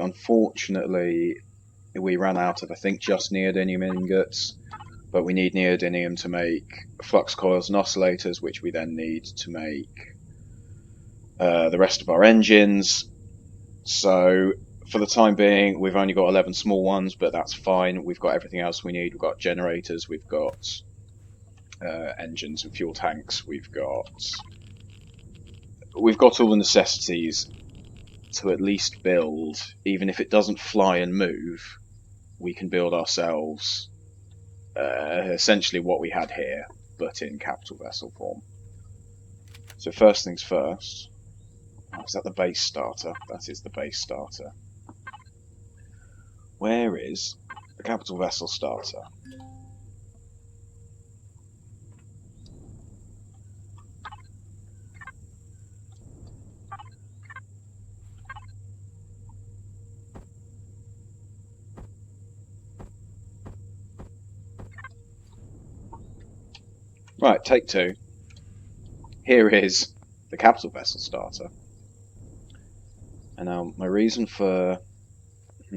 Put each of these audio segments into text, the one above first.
unfortunately, we ran out of, I think, just neodymium ingots, but we need neodymium to make flux coils and oscillators, which we then need to make the rest of our engines. So for the time being, we've only got 11 small ones, but that's fine. We've got everything else we need. We've got generators, we've got engines and fuel tanks, we've got all the necessities to at least build, even if it doesn't fly and move, we can build ourselves essentially what we had here, but in capital vessel form. So first things first. Oh, is that the base starter? That is the base starter. Where is the capital vessel starter? Right, take two. Here is the capital vessel starter. And now my reason for... I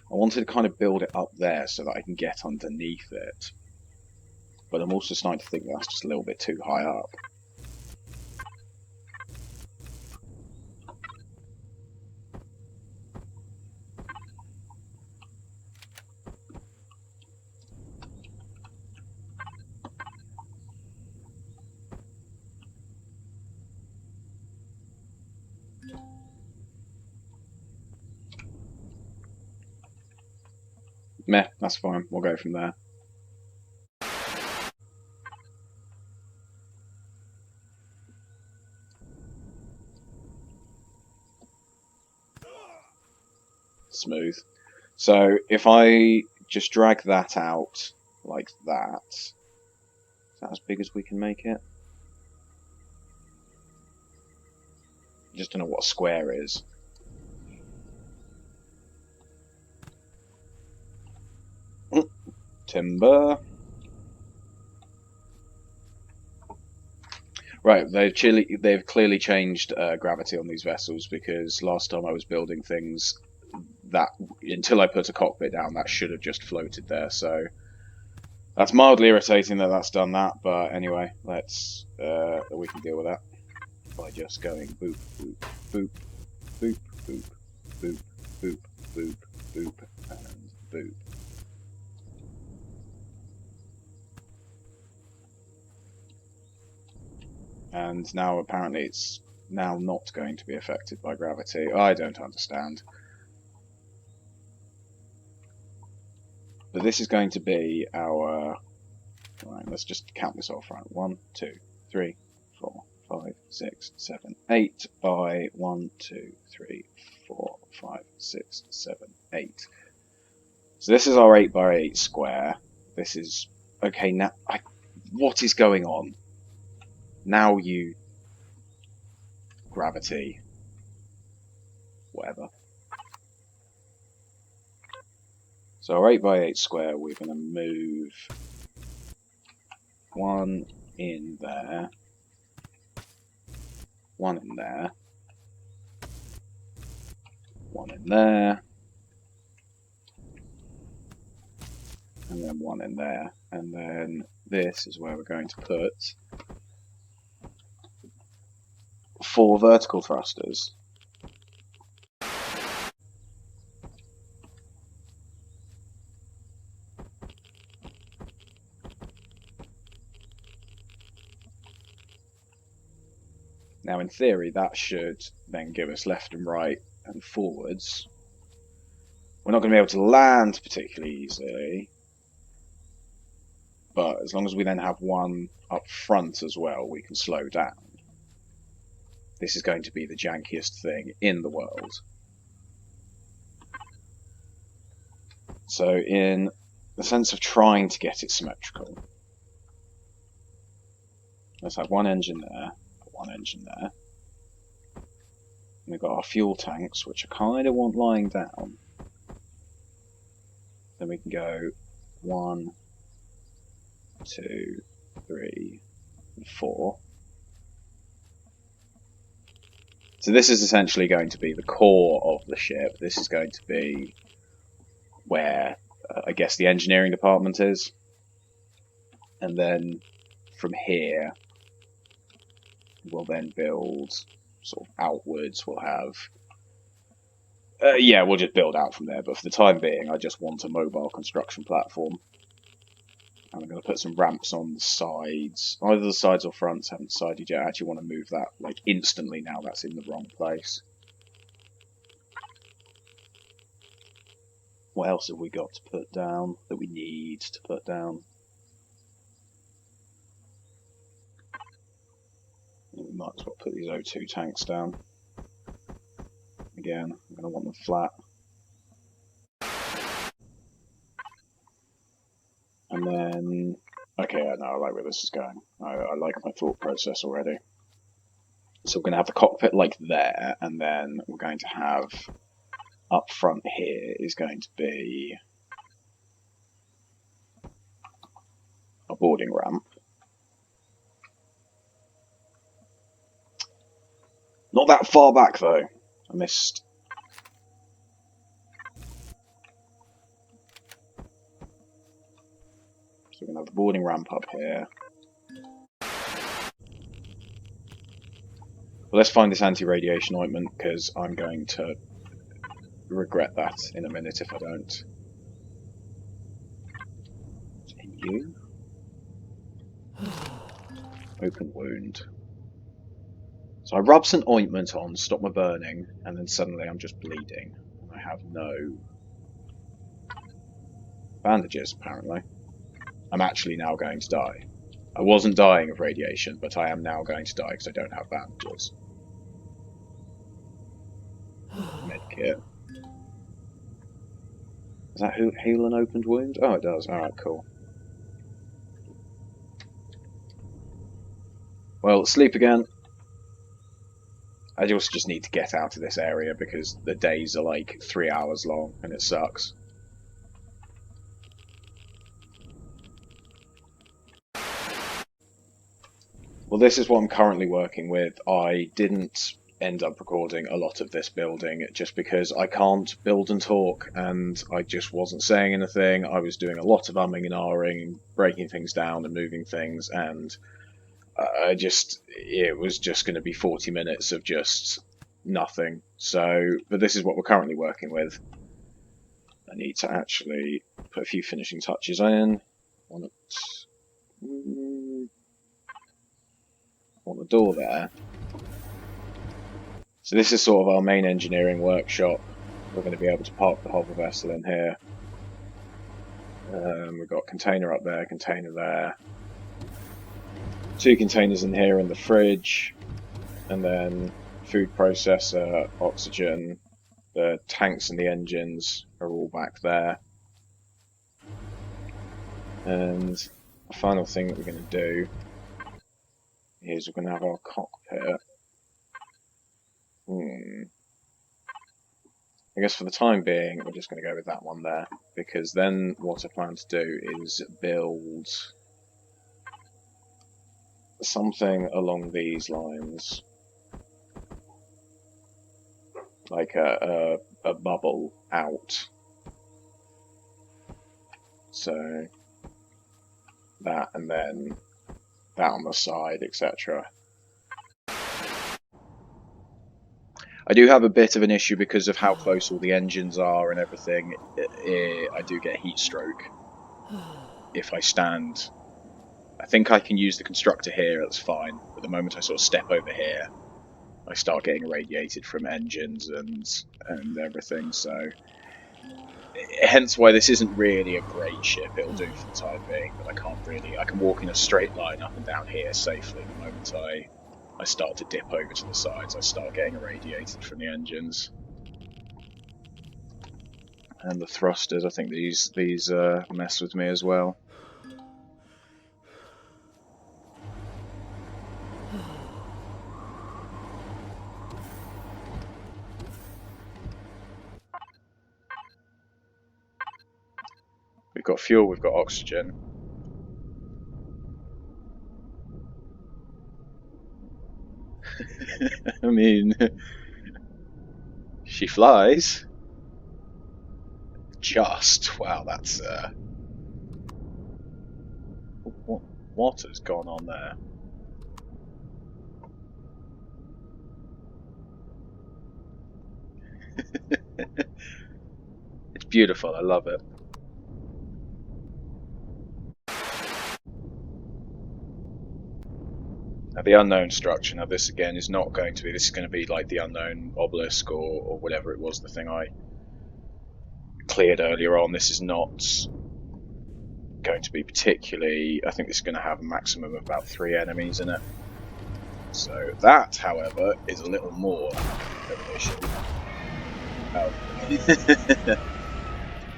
wanted to kind of build it up there so that I can get underneath it. But I'm also starting to think that's just a little bit too high up. Meh, that's fine. We'll go from there. Smooth. So if I just drag that out like that, is that as big as we can make it? Just don't know what a square is. Timber. Right, they've clearly changed gravity on these vessels, because last time I was building things, that until I put a cockpit down, that should have just floated there. So that's mildly irritating that that's done that. But anyway, let's we can deal with that by just going boop boop boop boop boop boop boop boop boop and boop. And now apparently it's now not going to be affected by gravity. I don't understand. But this is going to be our... Right, let's just count this off. Right, 1, 2, 3, 4, 5, 6, 7, 8 by 1, 2, 3, 4, 5, 6, 7, 8. So this is our 8 by 8 square. This is... Okay, now... What is going on? Now you... Gravity. Whatever. So our 8 by 8 square, we're going to move 1 in there, 1 in there, 1 in there, and then 1 in there. And then this is where we're going to put 4 vertical thrusters. Now in theory that should then give us left and right and forwards. We're not going to be able to land particularly easily, but as long as we then have one up front as well, we can slow down. This is going to be the jankiest thing in the world. So in the sense of trying to get it symmetrical, let's have one engine there, one engine there. And we've got our fuel tanks, which I kind of want lying down. Then we can go 1, 2, 3, and 4. So this is essentially going to be the core of the ship. This is going to be where I guess the engineering department is. And then from here, we'll then build sort of outwards. We'll have yeah, we'll just build out from there, but for the time being, I just want a mobile construction platform. And I'm going to put some ramps on the sides, either the sides or fronts. I haven't decided yet. I actually want to move that like instantly now. That's in the wrong place. What else have we got to put down that we need to put down? We might as well put these O2 tanks down. Again, I'm going to want them flat. And then, okay, I know, I like where this is going. I like my thought process already. So we're going to have the cockpit like there, and then we're going to have up front here is going to be a boarding ramp. Not that far back though. I missed. So we're going to have the boarding ramp up here. Well, let's find this anti-radiation ointment, because I'm going to regret that in a minute if I don't. In you? Open wound. So I rub some ointment on, stop my burning, and then suddenly I'm just bleeding. I have no bandages, apparently. I'm actually now going to die. I wasn't dying of radiation, but I am now going to die because I don't have bandages. Medkit. Does that heal an opened wound? Oh, it does. Alright, cool. Well, sleep again. I also just need to get out of this area because the days are like 3 hours long and it sucks. Well, this is what I'm currently working with. I didn't end up recording a lot of this building just because I can't build and talk, and I just wasn't saying anything. I was doing a lot of umming and ahhing, breaking things down and moving things, and it was just going to be 40 minutes of just nothing. So, but this is what we're currently working with. I need to actually put a few finishing touches in. On the door there. So this is sort of our main engineering workshop. We're going to be able to park the hover vessel in here. We've got container up there, container there. 2 containers in here in the fridge. And then food processor, oxygen. The tanks and the engines are all back there. And the final thing that we're going to do is we're going to have our cockpit. I guess for the time being, we're just going to go with that one there, because then what I plan to do is build something along these lines, like a bubble out. So that, and then that on the side, etc. I do have a bit of an issue because of how close all the engines are and everything. I do get heat stroke if I stand. I think I can use the constructor here, that's fine. But the moment I sort of step over here, I start getting irradiated from engines and everything. So hence why this isn't really a great ship. It'll do for the time being, but I can't really. I can walk in a straight line up and down here safely. The moment I start to dip over to the sides, I start getting irradiated from the engines. And the thrusters, I think these mess with me as well. We've got fuel, we've got oxygen. I mean, she flies. Just wow, that's what has gone on there? It's beautiful. I love it. Now, the unknown structure. Now, this again is not going to be. This is going to be like the unknown obelisk or whatever it was. The thing I cleared earlier on. This is not going to be particularly. I think this is going to have a maximum of about 3 enemies in it. So that, however, is a little more of an issue. Oh.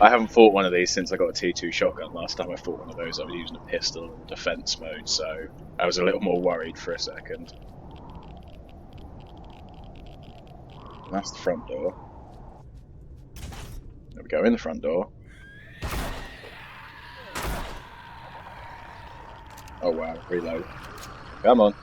I haven't fought one of these since I got a T2 shotgun. Last time I fought one of those, I was using a pistol in defense mode, so I was a little more worried for a second. And that's the front door. There we go, in the front door. Oh wow, reload. Come on.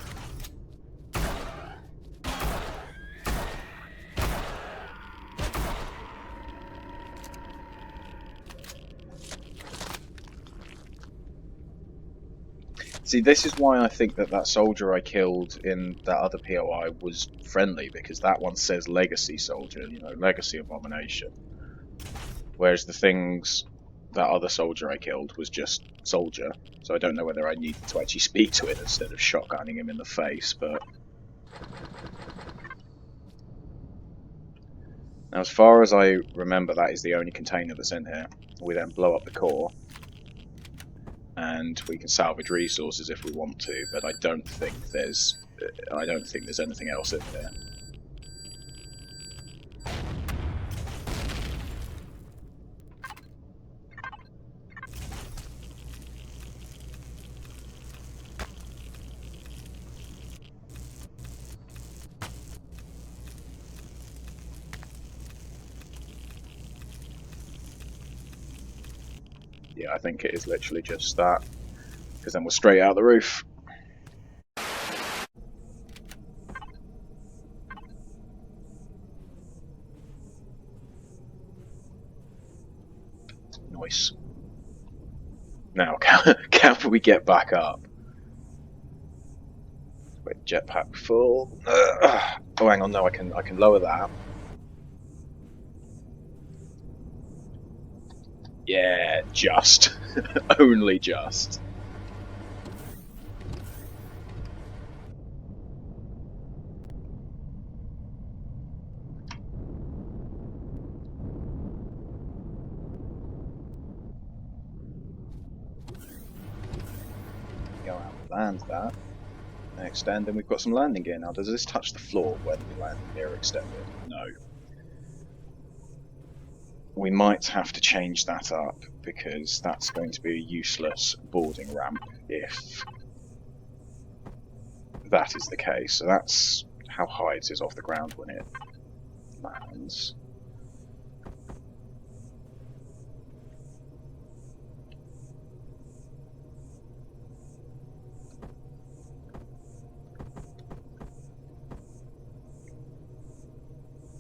See, this is why I think that soldier I killed in that other POI was friendly, because that one says Legacy Soldier, you know, Legacy Abomination. Whereas the things, that other soldier I killed was just Soldier, so I don't know whether I needed to actually speak to it instead of shotgunning him in the face, but... Now, as far as I remember, that is the only container that's in here. We then blow up the core, and we can salvage resources if we want to, but I don't think there's anything else in there. Yeah, I think it is literally just that, because then we're straight out the roof. Nice. Now, can we get back up? Wait, jetpack full. Oh, hang on, no, I can lower that. Yeah, just. Only just. Go out and land that. And extend, and we've got some landing gear now. Does this touch the floor when the landing gear extended? No. We might have to change that up, because that's going to be a useless boarding ramp if that is the case. So that's how high it is off the ground when it lands.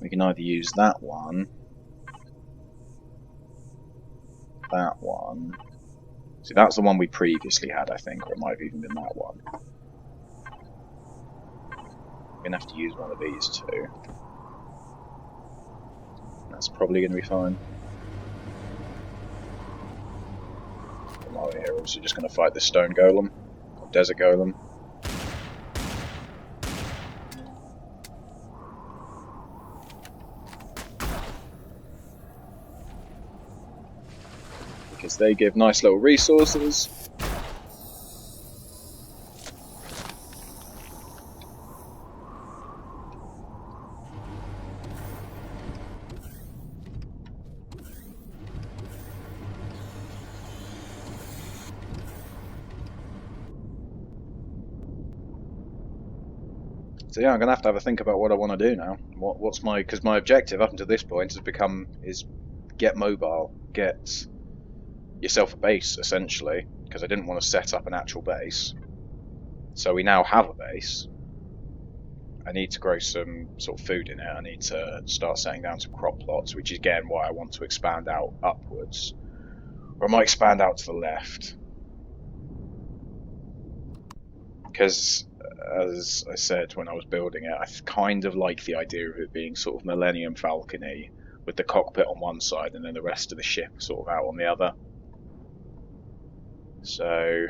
We can either use that one. See, that's the one we previously had, I think, or it might have even been that one. We're going to have to use one of these two. That's probably going to be fine. While we're here, also just going to fight this stone golem, or desert golem. Because they give nice little resources. So yeah, I'm gonna have to have a think about what I want to do now. What's my, because my objective up until this point is get mobile, get yourself a base essentially, because I didn't want to set up an actual base. So we now have a base. I need to grow some sort of food in it. I need to start setting down some crop plots, which is again why I want to expand out upwards. Or I might expand out to the left. Because, as I said when I was building it, I kind of like the idea of it being sort of Millennium Falcon-y, with the cockpit on one side and then the rest of the ship sort of out on the other. So...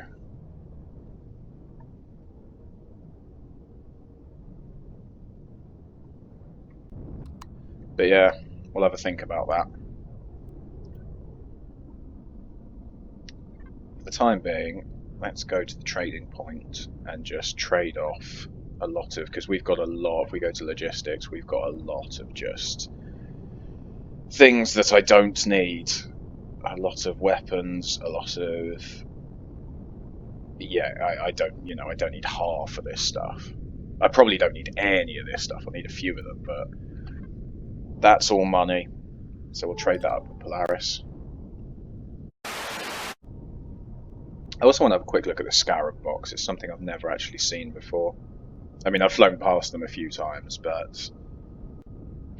But yeah, we'll have a think about that. For the time being, let's go to the trading point and just trade off a lot of, because we've got a lot, if we go to logistics, we've got a lot of just things that I don't need. A lot of weapons, a lot of, yeah, I don't, I don't need half of this stuff. I probably don't need any of this stuff. I need a few of them, but that's all money. So we'll trade that up with Polaris. I also want to have a quick look at the Scarab box. It's something I've never actually seen before. I mean, I've flown past them a few times, but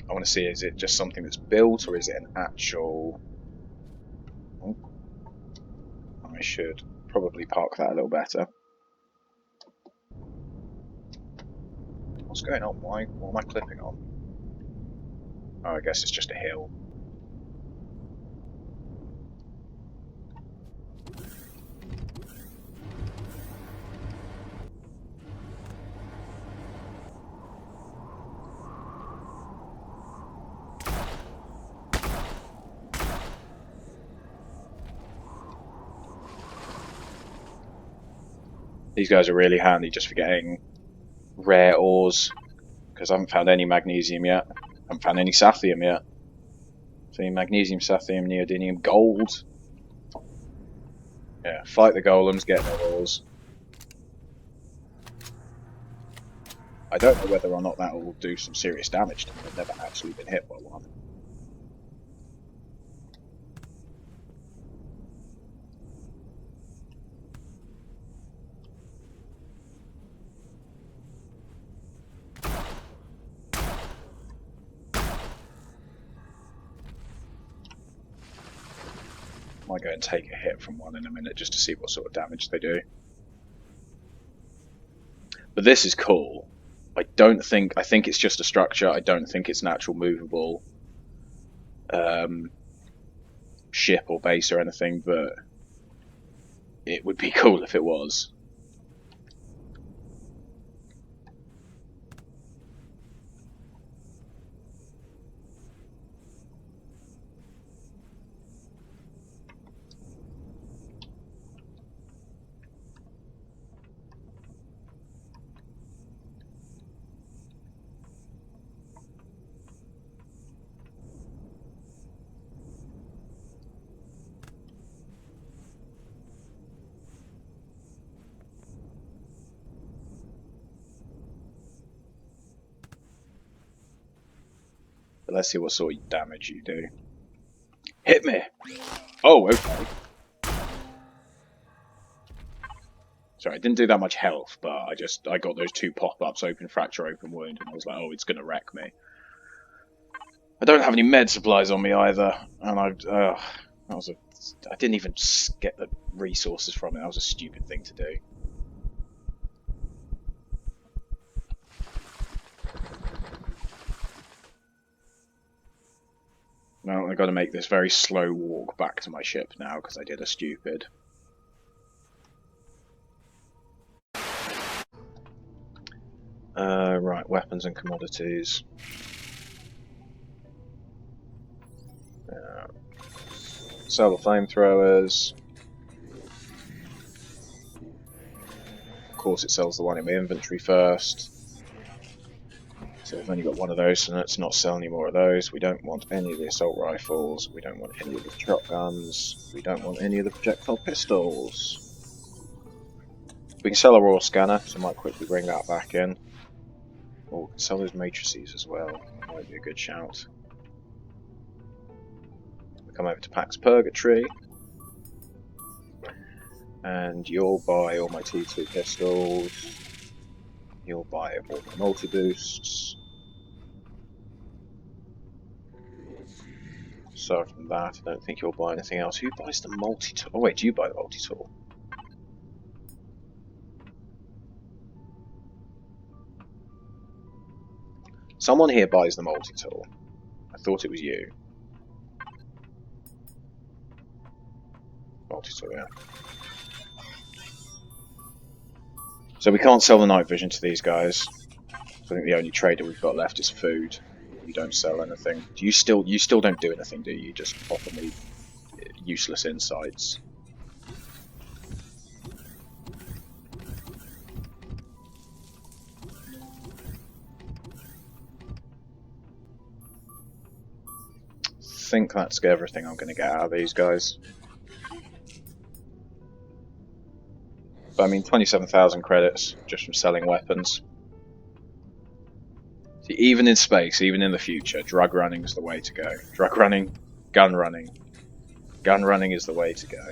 I want to see, is it just something that's built, or is it an actual... Oh, I should probably park that a little better. What's going on? What am I clipping on? Oh, I guess it's just a hill. These guys are really handy just for getting rare ores, because I haven't found any magnesium yet. I haven't found any sathium yet. So magnesium, sathium, neodymium, gold. Yeah, fight the golems, get their ores. I don't know whether or not that will do some serious damage to me. I've never actually been hit by one. I might go and take a hit from one in a minute just to see what sort of damage they do. But this is cool. I think it's just a structure. I don't think it's an actual movable ship or base or anything, but it would be cool if it was. But let's see what sort of damage you do. Hit me! Oh, okay. Sorry, I didn't do that much health, but I got those two pop-ups, open fracture, open wound, and I was like, oh, it's gonna wreck me. I don't have any med supplies on me either, and I didn't even get the resources from it. That was a stupid thing to do. Well, I've got to make this very slow walk back to my ship now because I did a stupid. Right, weapons and commodities. Sell the flamethrowers. Of course, it sells the one in my inventory first. So I've only got one of those, so let's not sell any more of those. We don't want any of the assault rifles. We don't want any of the shotguns. We don't want any of the projectile pistols. We can sell a raw scanner, so I might quickly bring that back in. Or we can sell those matrices as well. That might be a good shout. We come over to Pax Purgatory. And you'll buy all my T2 pistols. You'll buy all the multi-boosts. Aside from that, I don't think you'll buy anything else. Who buys the multi-tool? Oh wait, do you buy the multi-tool? Someone here buys the multi-tool. I thought it was you. Multi-tool, yeah. So we can't sell the night vision to these guys. I think the only trader we've got left is food. You don't sell anything. You still don't do anything, do you? You just offer me useless insights. I think that's everything I'm going to get out of these guys. But I mean, 27,000 credits just from selling weapons. See, even in space, even in the future, drug running is the way to go. Drug running, gun running. Gun running is the way to go.